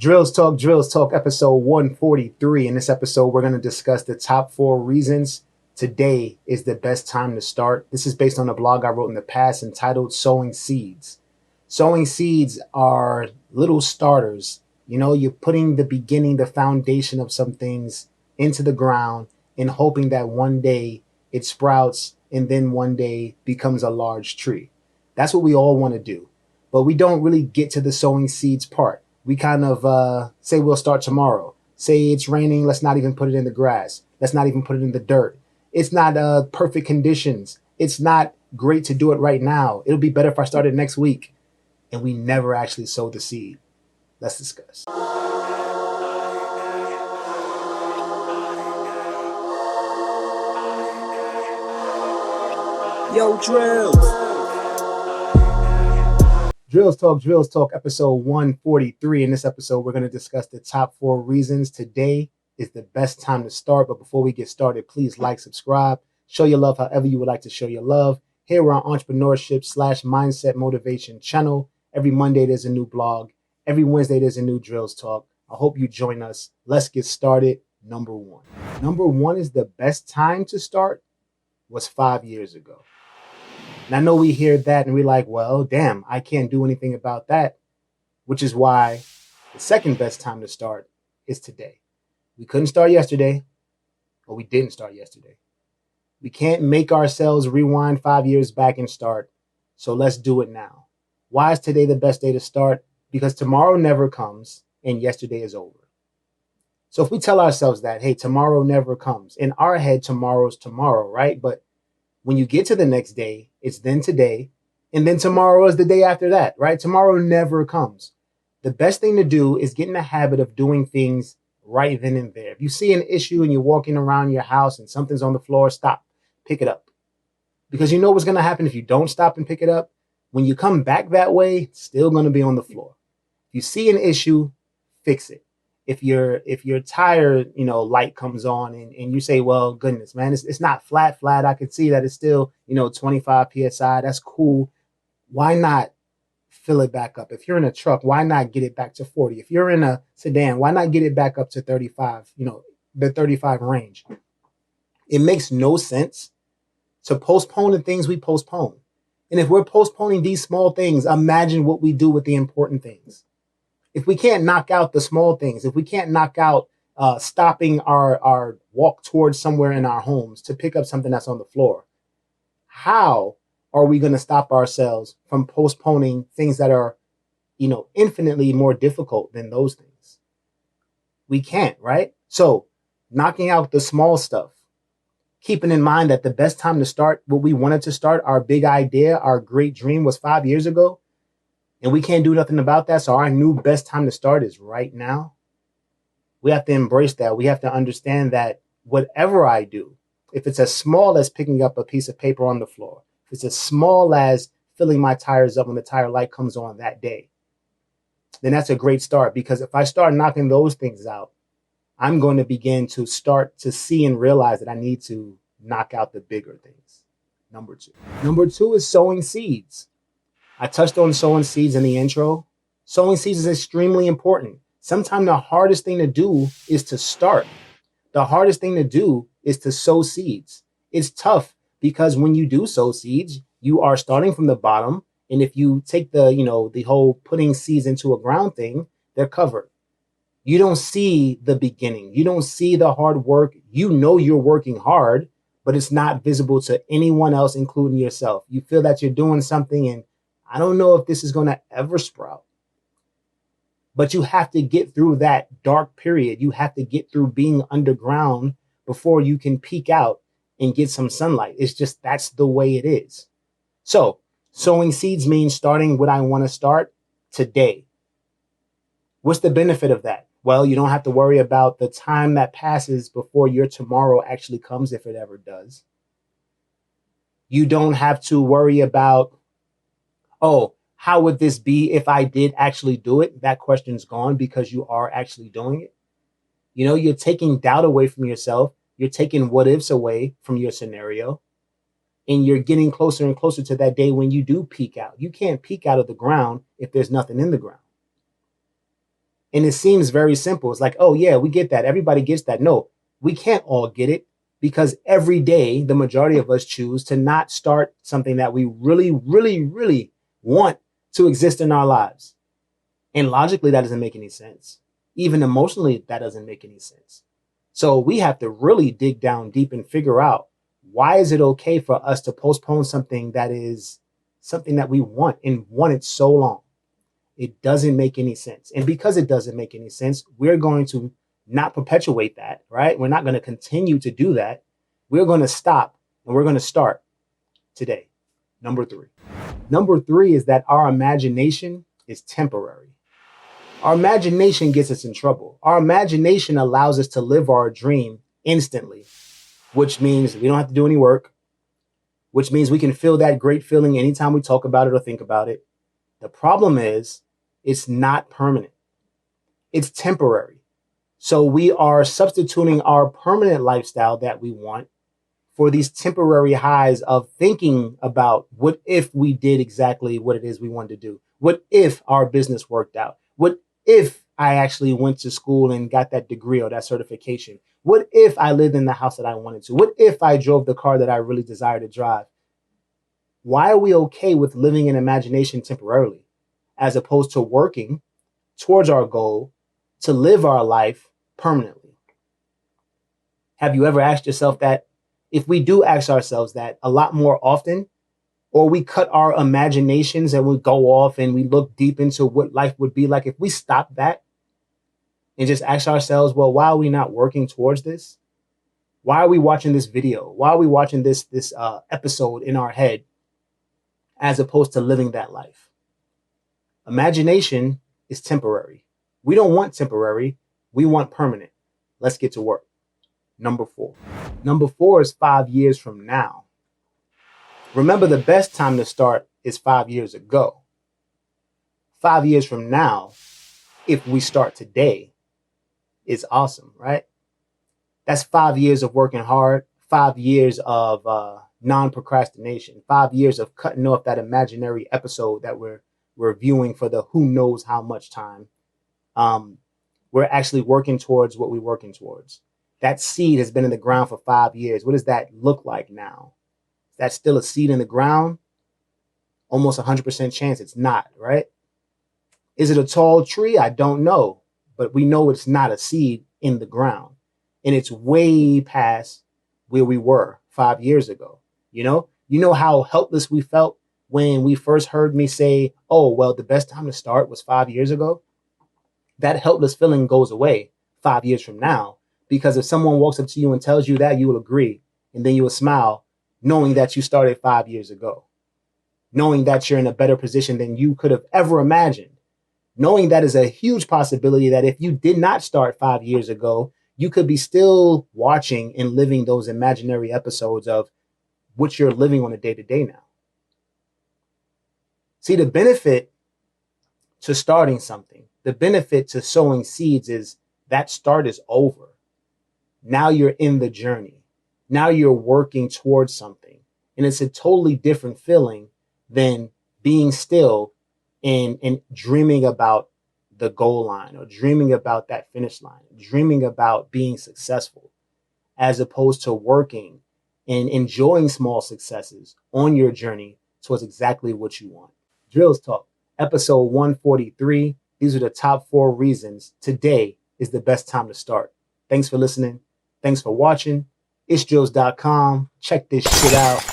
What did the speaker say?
Drills Talk, episode 143. In this episode, we're going to discuss the top 4 reasons today is the best time to start. This is based on a blog I wrote in the past entitled Sowing Seeds. Sowing seeds are little starters. You know, you're putting the beginning, the foundation of some things into the ground and hoping that one day it sprouts and then one day becomes a large tree. That's what we all want to do. But we don't really get to the sowing seeds part. We kind of say we'll start tomorrow. Say it's raining, let's not even put it in the grass. Let's not even put it in the dirt. It's not perfect conditions. It's not great to do it right now. It'll be better if I started next week. And we never actually sow the seed. Let's discuss. Yo, Drills. Drills Talk, episode 143. In this episode, we're going to discuss the top 4 reasons today is the best time to start. But before we get started, please like, subscribe, show your love however you would like to show your love. Here we're on entrepreneurship/mindset motivation channel. Every Monday, there's a new blog. Every Wednesday, there's a new Drills Talk. I hope you join us. Let's get started. Number one. Number one is the best time to start was 5 years ago. And I know we hear that and we're like, well, damn, I can't do anything about that, which is why the second best time to start is today. We couldn't start yesterday, or we didn't start yesterday. We can't make ourselves rewind 5 years back and start, so let's do it now. Why is today the best day to start? Because tomorrow never comes and yesterday is over. So if we tell ourselves that, hey, tomorrow never comes, in our head, tomorrow's tomorrow, right? But when you get to the next day, it's then today, and then tomorrow is the day after that, right? Tomorrow never comes. The best thing to do is get in the habit of doing things right then and there. If you see an issue and you're walking around your house and something's on the floor, stop, pick it up. Because you know what's going to happen if you don't stop and pick it up? When you come back that way, it's still going to be on the floor. If you see an issue, fix it. If your tire, light comes on and you say, well, goodness, man, it's not flat. I could see that it's still, 25 PSI. That's cool. Why not fill it back up? If you're in a truck, why not get it back to 40? If you're in a sedan, why not get it back up to 35, the 35 range? It makes no sense to postpone the things we postpone. And if we're postponing these small things, imagine what we do with the important things. If we can't knock out the small things, if we can't knock out stopping our walk towards somewhere in our homes to pick up something that's on the floor, how are we going to stop ourselves from postponing things that are, infinitely more difficult than those things? We can't, right? So knocking out the small stuff, keeping in mind that the best time to start what we wanted to start, our big idea, our great dream was 5 years ago. And we can't do nothing about that. So our new best time to start is right now. We have to embrace that. We have to understand that whatever I do, if it's as small as picking up a piece of paper on the floor, if it's as small as filling my tires up when the tire light comes on that day, then that's a great start. Because if I start knocking those things out, I'm going to begin to start to see and realize that I need to knock out the bigger things. Number two. Number two is sowing seeds. I touched on sowing seeds in the intro. Sowing seeds is extremely important. Sometimes the hardest thing to do is to start. The hardest thing to do is to sow seeds. It's tough because when you do sow seeds, you are starting from the bottom. And if you take the whole putting seeds into a ground thing, they're covered. You don't see the beginning. You don't see the hard work. You know you're working hard, but it's not visible to anyone else, including yourself. You feel that you're doing something and I don't know if this is going to ever sprout, but you have to get through that dark period. You have to get through being underground before you can peek out and get some sunlight. It's just, that's the way it is. So sowing seeds means starting what I want to start today. What's the benefit of that? Well, you don't have to worry about the time that passes before your tomorrow actually comes, if it ever does. You don't have to worry about, oh, how would this be if I did actually do it? That question's gone because you are actually doing it. You're taking doubt away from yourself. You're taking what ifs away from your scenario. And you're getting closer and closer to that day when you do peek out. You can't peek out of the ground if there's nothing in the ground. And it seems very simple. It's like, oh yeah, we get that. Everybody gets that. No, we can't all get it because every day, the majority of us choose to not start something that we really, really, really want to exist in our lives. And logically, that doesn't make any sense. Even emotionally, that doesn't make any sense. So we have to really dig down deep and figure out, why is it okay for us to postpone something that is something that we want and wanted so long? It doesn't make any sense. And because it doesn't make any sense, we're going to not perpetuate that, right? We're not going to continue to do that. We're going to stop and we're going to start today. Number three. Number three is that our imagination is temporary. Our imagination gets us in trouble. Our imagination allows us to live our dream instantly, which means we don't have to do any work, which means we can feel that great feeling anytime we talk about it or think about it. The problem is it's not permanent. It's temporary. So we are substituting our permanent lifestyle that we want for these temporary highs of thinking about, what if we did exactly what it is we wanted to do? What if our business worked out? What if I actually went to school and got that degree or that certification? What if I lived in the house that I wanted to? What if I drove the car that I really desired to drive? Why are we okay with living in imagination temporarily, as opposed to working towards our goal to live our life permanently? Have you ever asked yourself that? If we do ask ourselves that a lot more often, or we cut our imaginations and we go off and we look deep into what life would be like, if we stop that and just ask ourselves, well, why are we not working towards this? Why are we watching this video? Why are we watching this episode in our head as opposed to living that life? Imagination is temporary. We don't want temporary. We want permanent. Let's get to work. Number four. Number four is 5 years from now. Remember, the best time to start is 5 years ago. 5 years from now, if we start today, is awesome, right? That's 5 years of working hard, 5 years of non-procrastination, 5 years of cutting off that imaginary episode that we're viewing for the who knows how much time. We're actually working towards what we're working towards. That seed has been in the ground for 5 years. What does that look like now? Is that still a seed in the ground? Almost 100% chance it's not, right? Is it a tall tree? I don't know. But we know it's not a seed in the ground. And it's way past where we were 5 years ago. You know how helpless we felt when we first heard me say, oh, well, the best time to start was 5 years ago? That helpless feeling goes away 5 years from now. Because if someone walks up to you and tells you that, you will agree. And then you will smile, knowing that you started 5 years ago. Knowing that you're in a better position than you could have ever imagined. Knowing that is a huge possibility that if you did not start 5 years ago, you could be still watching and living those imaginary episodes of what you're living on a day-to-day now. See, the benefit to starting something, the benefit to sowing seeds is that start is over. Now you're in the journey. Now you're working towards something. And it's a totally different feeling than being still and dreaming about the goal line or dreaming about that finish line, dreaming about being successful, as opposed to working and enjoying small successes on your journey towards exactly what you want. Drills Talk, episode 143. These are the top 4 reasons today is the best time to start. Thanks for listening. Thanks for watching. It's drills.com. Check this shit out.